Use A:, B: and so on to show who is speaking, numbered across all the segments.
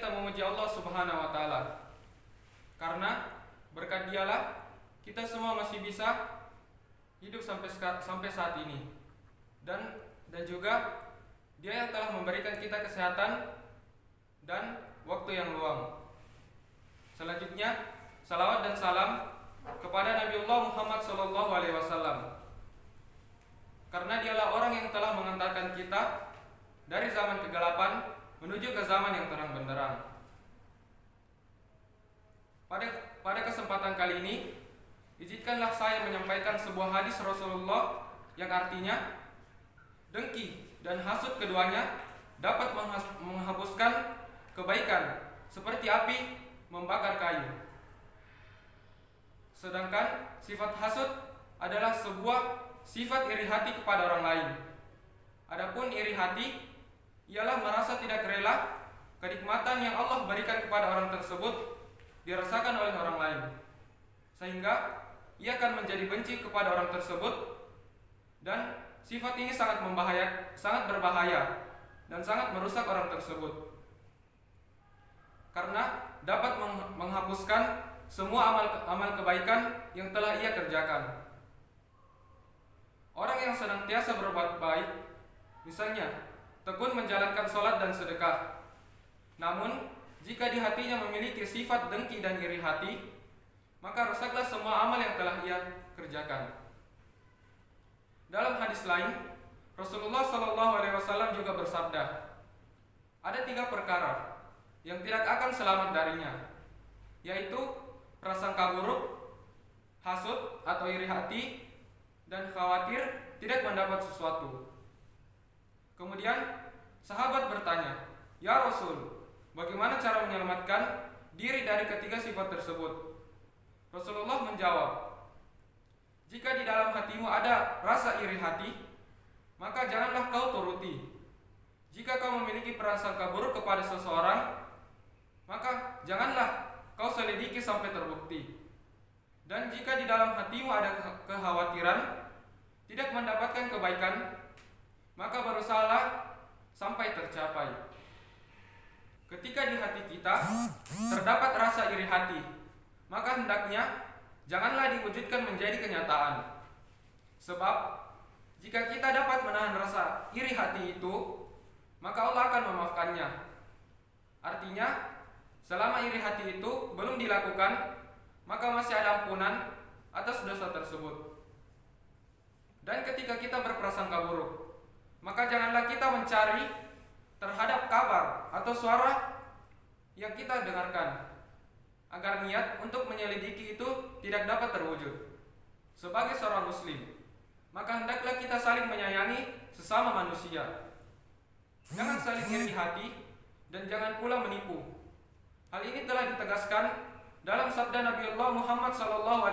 A: kita memuji Allah Subhanahu wa taala. Karena berkat Dialah kita semua masih bisa hidup sampai saat ini. Dan juga Dia yang telah memberikan kita kesehatan dan waktu yang luang. Selanjutnya, salawat dan salam kepada Nabiullah Muhammad SAW, karena Dialah orang yang telah mengantarkan kita dari zaman kegelapan menuju ke zaman yang terang benderang. Pada kesempatan kali ini, izinkanlah saya menyampaikan sebuah hadis Rasulullah yang artinya, dengki dan hasud keduanya dapat menghapuskan kebaikan seperti api membakar kayu. Sedangkan sifat hasud adalah sebuah sifat iri hati kepada orang lain. Adapun iri hati ialah merasa tidak rela kenikmatan yang Allah berikan kepada orang tersebut dirasakan oleh orang lain, sehingga ia akan menjadi benci kepada orang tersebut. Dan sifat ini sangat berbahaya dan sangat merusak orang tersebut, karena dapat menghapuskan semua amal kebaikan yang telah ia kerjakan. Orang yang senantiasa berbuat baik, misalnya tekun menjalankan sholat dan sedekah, namun jika di hatinya memiliki sifat dengki dan iri hati, maka rusaklah semua amal yang telah ia kerjakan. Dalam hadis lain, Rasulullah SAW juga bersabda, ada 3 perkara yang tidak akan selamat darinya, yaitu prasangka buruk, hasud atau iri hati, dan khawatir tidak mendapat sesuatu. Kemudian sahabat bertanya, "Ya Rasul, bagaimana cara menyelamatkan diri dari ketiga sifat tersebut?" Rasulullah menjawab, "Jika di dalam hatimu ada rasa iri hati, maka janganlah kau turuti. Jika kau memiliki prasangka buruk kepada seseorang, maka janganlah kau selidiki sampai terbukti. Dan jika di dalam hatimu ada kekhawatiran tidak mendapatkan kebaikan, maka berusahalah sampai tercapai." Ketika di hati kita terdapat rasa iri hati, maka hendaknya janganlah diwujudkan menjadi kenyataan. Sebab jika kita dapat menahan rasa iri hati itu, maka Allah akan memaafkannya. Artinya, selama iri hati itu belum dilakukan, maka masih ada ampunan atas dosa tersebut. Dan ketika kita berprasangka buruk, maka janganlah kita mencari terhadap kabar atau suara yang kita dengarkan, agar niat untuk menyelidiki itu tidak dapat terwujud. Sebagai seorang muslim, maka hendaklah kita saling menyayangi sesama manusia. Jangan saling iri hati dan jangan pula menipu. Hal ini telah ditegaskan dalam sabda Nabiullah Muhammad SAW,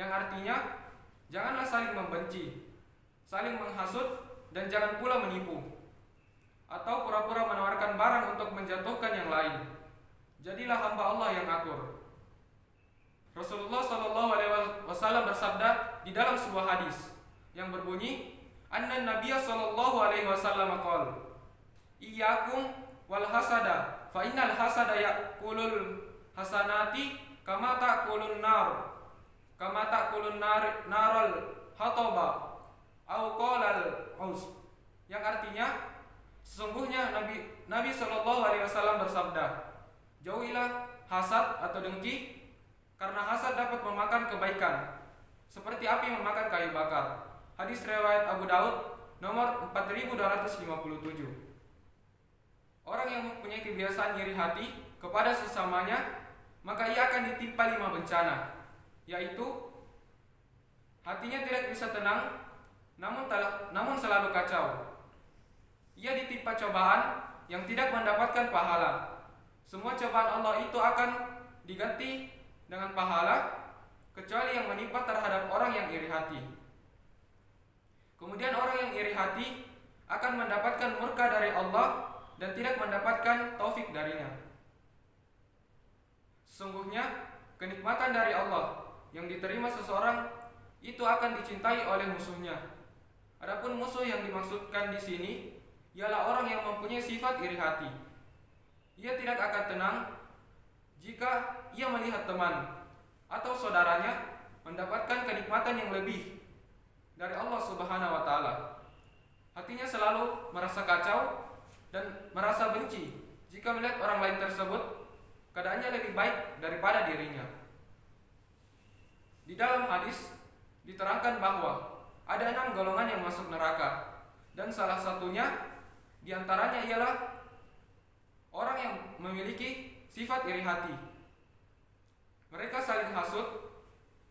A: yang artinya, janganlah saling membenci, saling menghasut, dan jangan pula menipu atau pura-pura menawarkan barang untuk menjatuhkan yang lain. Jadilah hamba Allah yang akur. Rasulullah SAW bersabda di dalam sebuah hadis yang berbunyi, "Anna Nabiya SAW qol, iyyakum wal hasada, fa innal hasada ya'kulul hasanati kama ta'kulun naral hataba au qalal aus." Yang artinya, sesungguhnya Nabi SAW bersabda, "Jauhilah hasad atau dengki, karena hasad dapat memakan kebaikan seperti api memakan kayu bakar." Hadis riwayat Abu Daud nomor 4257. Orang yang mempunyai kebiasaan iri hati kepada sesamanya, maka ia akan ditimpa 5 bencana, yaitu hatinya tidak bisa tenang, namun selalu kacau. Ia ditimpa cobaan yang tidak mendapatkan pahala. Semua cobaan Allah itu akan diganti dengan pahala, kecuali yang menimpa terhadap orang yang iri hati. Kemudian orang yang iri hati akan mendapatkan murka dari Allah dan tidak mendapatkan taufik darinya. Sesungguhnya kenikmatan dari Allah yang diterima seseorang itu akan dicintai oleh musuhnya. Adapun musuh yang dimaksudkan di sini ialah orang yang mempunyai sifat iri hati. Ia tidak akan tenang jika ia melihat teman atau saudaranya mendapatkan kenikmatan yang lebih dari Allah Subhanahu wa taala. Hatinya selalu merasa kacau dan merasa benci jika melihat orang lain tersebut keadaannya lebih baik daripada dirinya. Di dalam hadis diterangkan bahwa ada 6 golongan yang masuk neraka, dan salah satunya diantaranya ialah orang yang memiliki sifat iri hati. Mereka saling hasut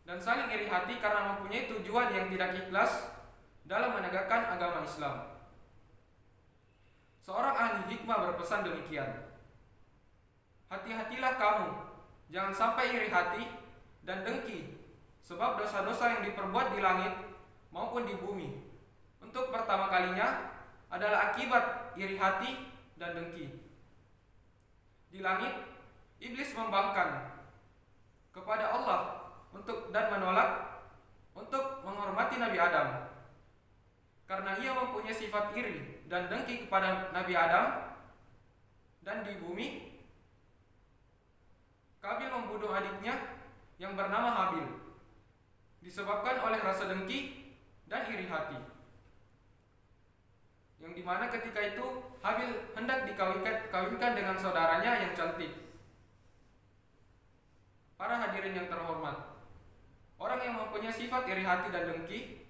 A: dan saling iri hati karena mempunyai tujuan yang tidak ikhlas dalam menegakkan agama Islam. Seorang ahli hikmah berpesan demikian: hati-hatilah kamu, jangan sampai iri hati dan dengki, sebab dosa-dosa yang diperbuat di langit maupun di bumi untuk pertama kalinya adalah akibat iri hati dan dengki. Di langit, iblis membangkang kepada Allah dan menolak untuk menghormati Nabi Adam. Karena ia mempunyai sifat iri dan dengki kepada Nabi Adam, dan di bumi Kabil membunuh adiknya yang bernama Habil disebabkan oleh rasa dengki dan iri hati, yang dimana ketika itu Habil hendak dikawinkan dengan saudaranya yang cantik. Para hadirin yang terhormat, orang yang mempunyai sifat iri hati dan dengki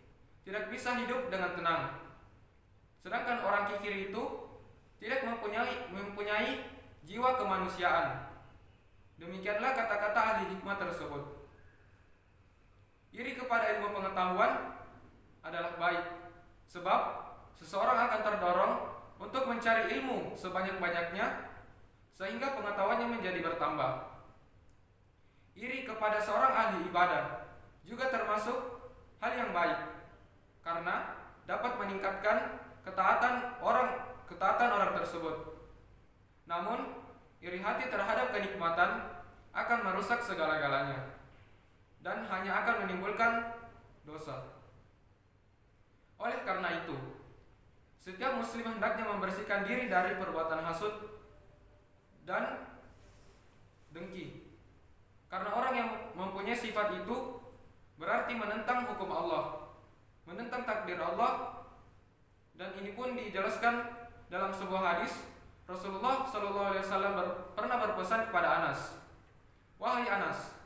A: tidak bisa hidup dengan tenang. Sedangkan orang kikir itu tidak mempunyai jiwa kemanusiaan. Demikianlah kata-kata ahli hikmah tersebut. Iri kepada ilmu pengetahuan adalah baik, sebab seseorang akan terdorong untuk mencari ilmu sebanyak-banyaknya sehingga pengetahuannya menjadi bertambah. Iri kepada seorang ahli ibadah juga termasuk hal yang baik, karena dapat meningkatkan ketaatan orang tersebut. Namun, iri hati terhadap kenikmatan akan merusak segala-galanya dan hanya akan menimbulkan dosa. Oleh karena itu, setiap muslim hendaknya membersihkan diri dari perbuatan hasud dan dengki. Karena orang yang mempunyai sifat itu berarti menentang hukum Allah, menentang takdir Allah, dan ini pun dijelaskan dalam sebuah hadis. Rasulullah SAW pernah berpesan kepada Anas, "Wahai Anas,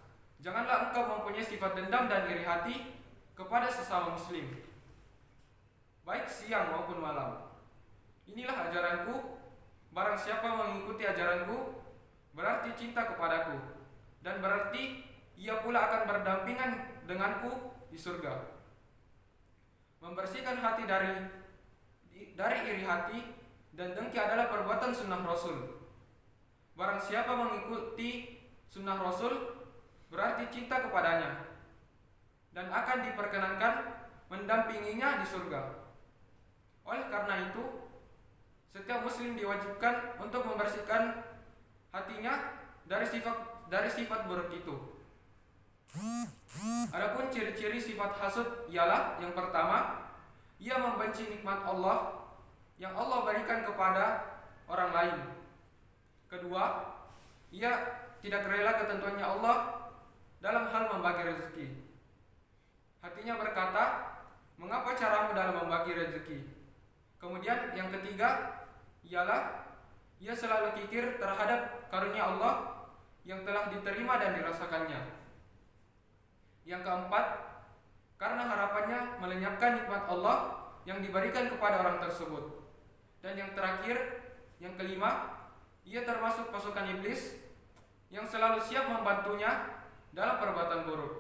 A: janganlah engkau mempunyai sifat dendam dan iri hati kepada sesama muslim, baik siang maupun malam. Inilah ajaranku, barang siapa mengikuti ajaranku berarti cinta kepadaku, dan berarti ia pula akan berdampingan denganku di surga." Membersihkan hati dari iri hati dan dengki adalah perbuatan sunnah Rasul. Barang siapa mengikuti sunnah Rasul berarti cinta kepadanya dan akan diperkenankan mendampinginya di surga. Oleh karena itu, setiap muslim diwajibkan untuk membersihkan hatinya dari sifat buruk itu. Adapun ciri-ciri sifat hasud ialah: yang pertama, ia membenci nikmat Allah yang Allah berikan kepada orang lain. Kedua, ia tidak rela ketentuannya Allah dalam hal membagi rezeki. Hatinya berkata, "Mengapa caramu dalam membagi rezeki?" Kemudian yang ketiga ialah ia selalu kikir terhadap karunia Allah yang telah diterima dan dirasakannya. Yang keempat, karena harapannya melenyapkan nikmat Allah yang diberikan kepada orang tersebut. Dan yang terakhir, yang kelima, ia termasuk pasukan iblis yang selalu siap membantunya dalam perbuatan buruk.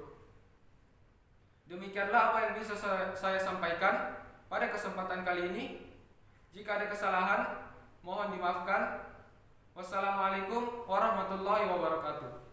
A: Demikianlah apa yang bisa saya sampaikan pada kesempatan kali ini. Jika ada kesalahan, mohon dimaafkan. Wassalamualaikum warahmatullahi wabarakatuh.